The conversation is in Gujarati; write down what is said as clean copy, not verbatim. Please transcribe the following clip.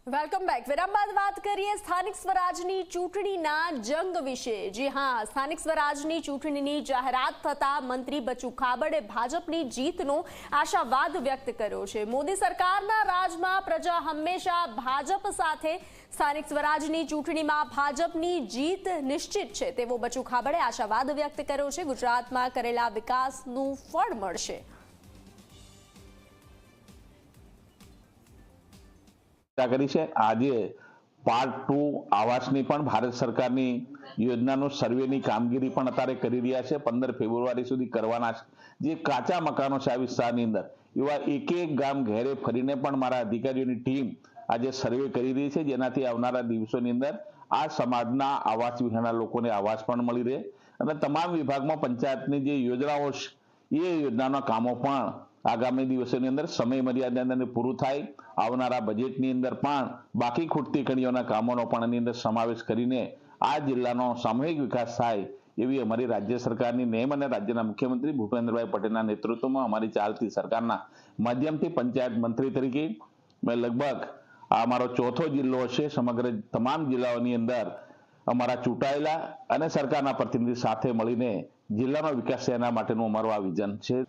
Welcome back. વિરામ બાદ વાત કરીએ સ્થાનિક સ્વરાજની ચૂંટણીના જંગ વિશે। જી હા, સ્થાનિક સ્વરાજની ચૂંટણીની જાહેરાત થતા મંત્રી બચુ ખાબડે ભાજપની જીતનો આશાવાદ વ્યક્ત કર્યો છે। મોદી સરકારના રાજમાં પ્રજા હંમેશા ભાજપ સાથે, સ્થાનિક સ્વરાજની ચૂંટણીમાં ભાજપની જીત નિશ્ચિત છે તેવો બચુ ખાબડે આશાવાદ વ્યક્ત કર્યો છે। ગુજરાતમાં કરેલા વિકાસનું ફળ મળશે। કરી છે। આજે પાર્ટ 2 આવાસની પણ ભારત સરકારની યોજનાનો સર્વેની કામગીરી પણ અત્યારે કરી રહ્યા છે। 15 ફેબ્રુઆરી સુધી કરવાના છે। જે કાચા મકાનો છે આ વિસ્તારની અંદર, એવા એક એક ગામ ઘેરે ફરીને પણ મારા અધિકારીઓની ટીમ આજે સર્વે કરી રહી છે, જેનાથી આવનારા દિવસોની અંદર આ સમાજના આવાસ વિહોણા લોકોને આવાસ પણ મળી રહે અને તમામ વિભાગમાં પંચાયતની જે યોજનાઓ છે એ યોજનાના કામો પણ આગામી દિવસોની અંદર સમય મર્યાદાની અંદર પૂરું થાય। આવનારા બજેટની અંદર પણ બાકી ખૂટતી કડીઓના કામોનો પણ એની અંદર સમાવેશ કરીને આ જિલ્લાનો સામૂહિક વિકાસ થાય એવી અમારી રાજ્ય સરકારની નેમ અને રાજ્યના મુખ્યમંત્રી ભૂપેન્દ્રભાઈ પટેલના નેતૃત્વમાં અમારી ચાલતી સરકારના માધ્યમથી પંચાયત મંત્રી તરીકે મેં લગભગ આ અમારો ચોથો જિલ્લો હશે। સમગ્ર તમામ જિલ્લાઓની અંદર અમારા ચૂંટાયેલા અને સરકારના પ્રતિનિધિ સાથે મળીને જિલ્લાનો વિકાસ એના માટેનું અમારું આ વિઝન છે।